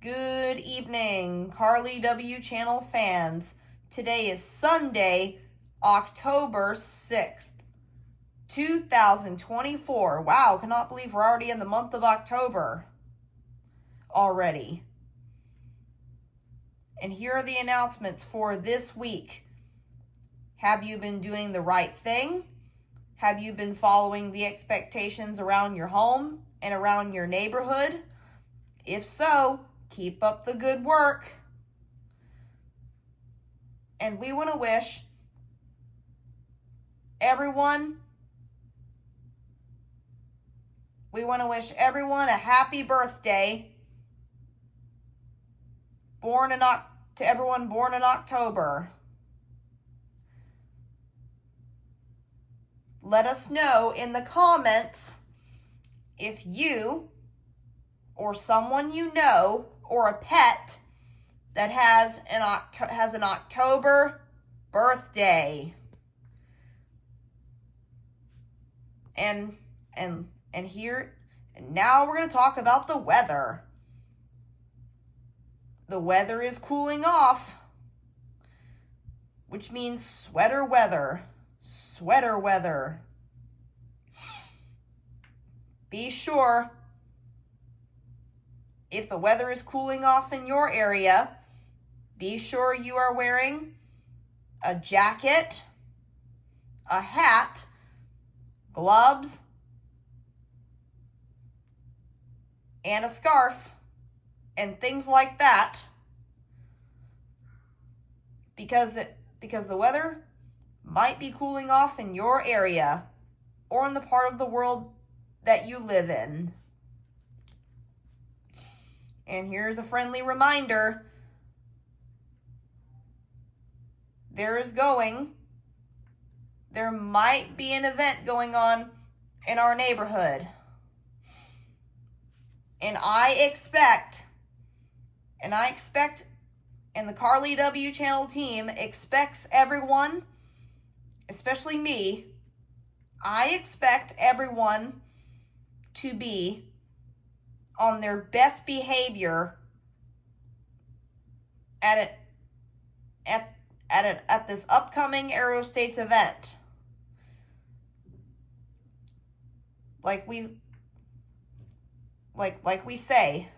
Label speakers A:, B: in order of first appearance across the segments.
A: Good evening, Carly W channel fans. Today is Sunday, October 6th, 2024. Wow, cannot believe we're already in the month of October already. And here are the announcements for this week. Have you been doing the right thing? Have you been following the expectations around your home and around your neighborhood? If so, keep up the good work. And we want to wish everyone a happy birthday. To everyone born in October. Let us know in the comments if you or someone you know or a pet that has an October birthday. And now we're going to talk about the weather. The weather is cooling off, which means sweater weather. Sweater weather. Be sure, if the weather is cooling off in your area, be sure you are wearing a jacket, a hat, gloves, and a scarf, and things like that, because the weather might be cooling off in your area or in the part of the world that you live in. And here's a friendly reminder. There might be an event going on in our neighborhood. And I expect, and the Carly W channel team expects everyone, especially me, I expect everyone to be on their best behavior at this upcoming Aero Estates event. Like we say,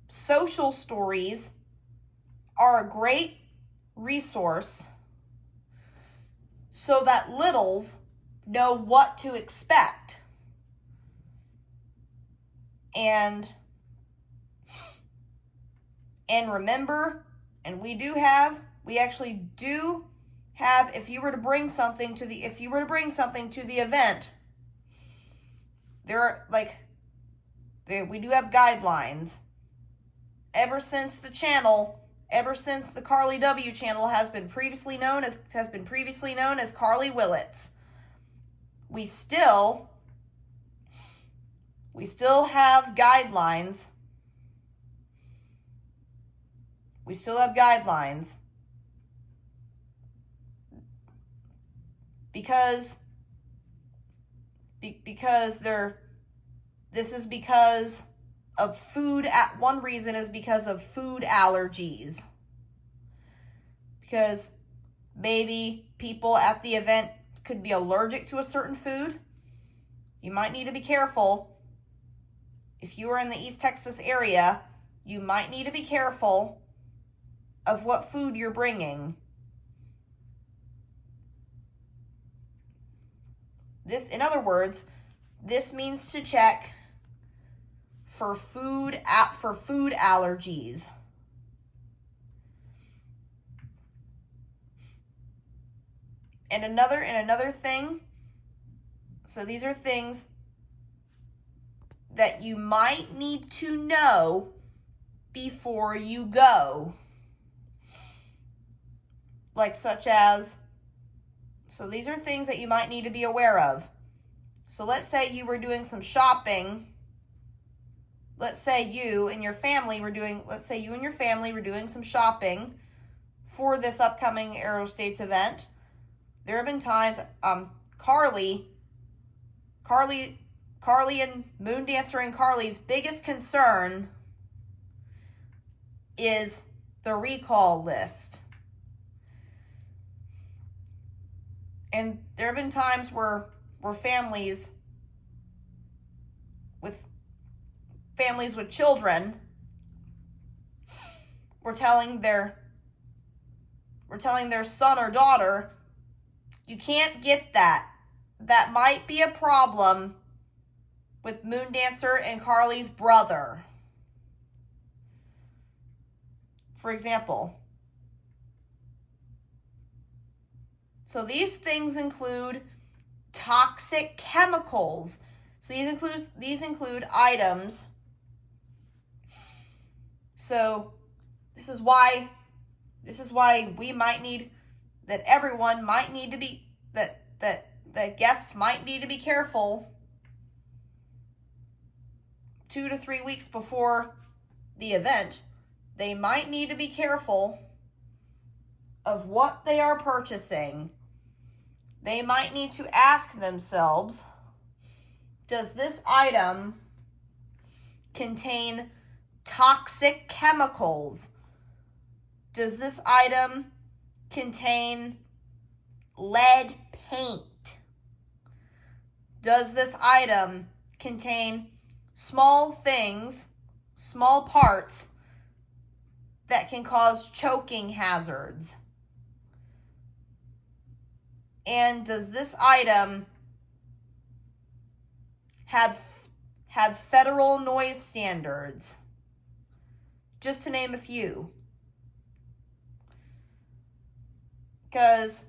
A: social stories are a great resource so that littles know what to expect. And remember, we actually do have, if you were to bring something to the event, we do have guidelines. Ever since the Carly W channel has been previously known as Carly Willits, we still have guidelines. Because of food. One reason is because of food allergies. Because maybe people at the event could be allergic to a certain food. You might need to be careful. If you are in the East Texas area, you might need to be careful of what food you're bringing. In other words, this means to check for food allergies. And another thing, so these are things that you might need to know before you go. So these are things that you might need to be aware of. So let's say you were doing some shopping. Let's say you and your family were doing some shopping for this upcoming Aero Estates event. There have been times, Carly and Moon Dancer and Carly's biggest concern is the recall list. And there have been times where families with children were telling their son or daughter, you can't get that. That might be a problem with Moondancer and Carly's brother. For example. So these things include toxic chemicals. So these include items. So this is why we might need, that everyone might need to be, that guests might need to be careful 2 to 3 weeks before the event. They might need to be careful of what they are purchasing. They might need to ask themselves, does this item contain toxic chemicals? Does this item contain lead paint? Does this item contain small things, small parts that can cause choking hazards? And does this item have federal noise standards? Just to name a few. Because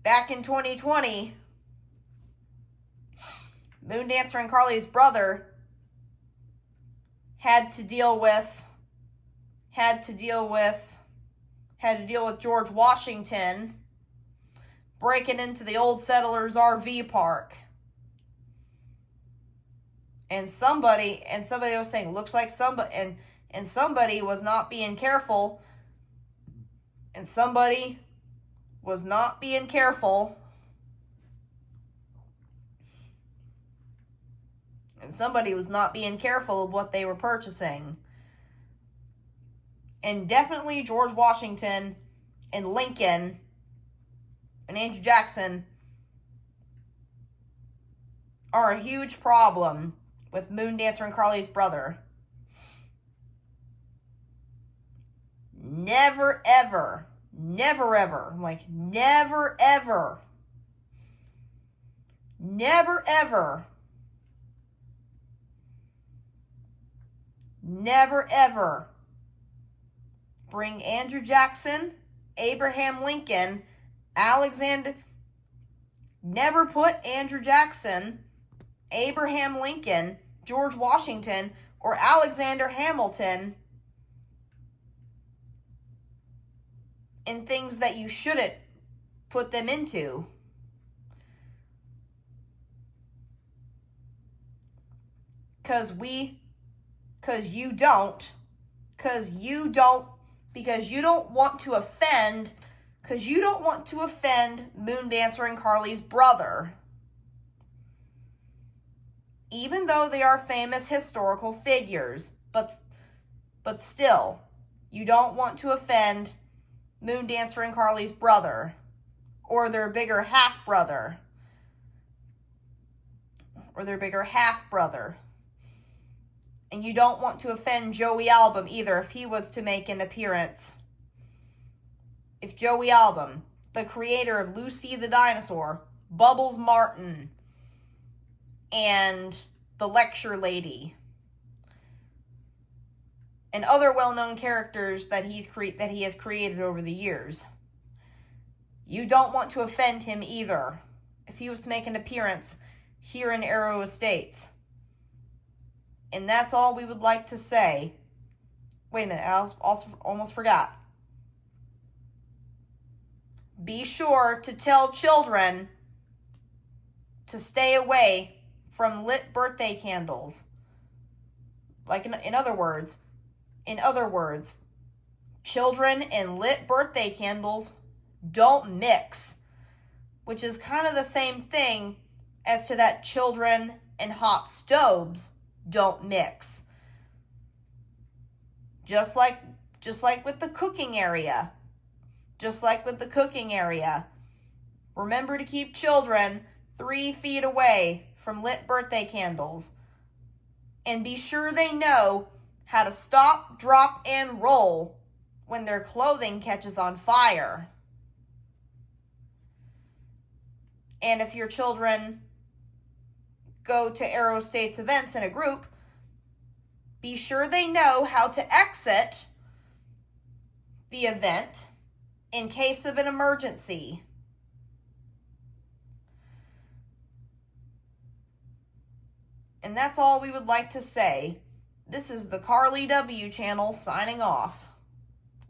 A: back in 2020, Moondancer and Carly's brother had to deal with George Washington breaking into the Old Settlers RV park. And somebody was saying, looks like somebody, and somebody was not being careful. And somebody was not being careful. And somebody was not being careful of what they were purchasing. And definitely George Washington and Lincoln and Andrew Jackson are a huge problem with Moondancer and Carly's brother. Never ever, never ever, like never ever, never ever, never ever bring Andrew Jackson, Abraham Lincoln, Alexander, never put Andrew Jackson, Abraham Lincoln, George Washington, or Alexander Hamilton in things that you shouldn't put them into. Because you don't want to offend Moondancer and Carly's brother. Even though they are famous historical figures, but still, you don't want to offend Moondancer and Carly's brother, or their bigger half-brother, And you don't want to offend Joey Album either if he was to make an appearance. If Joey Album, the creator of Lucy the Dinosaur, Bubbles Martin, and the Lecture Lady, and other well-known characters that he has created over the years. You don't want to offend him either if he was to make an appearance here in Aero Estates. And that's all we would like to say. Wait a minute, I also almost forgot. Be sure to tell children to stay away from lit birthday candles. Like in other words, children and lit birthday candles don't mix, which is kind of the same thing as to that children and hot stoves don't mix. Just like with the cooking area. Just like with the cooking area. Remember to keep children 3 feet away from lit birthday candles. And be sure they know how to stop, drop, and roll when their clothing catches on fire. And if your children go to Aero Estates events in a group, be sure they know how to exit the event in case of an emergency. And that's all we would like to say. This is the Carly W channel signing off.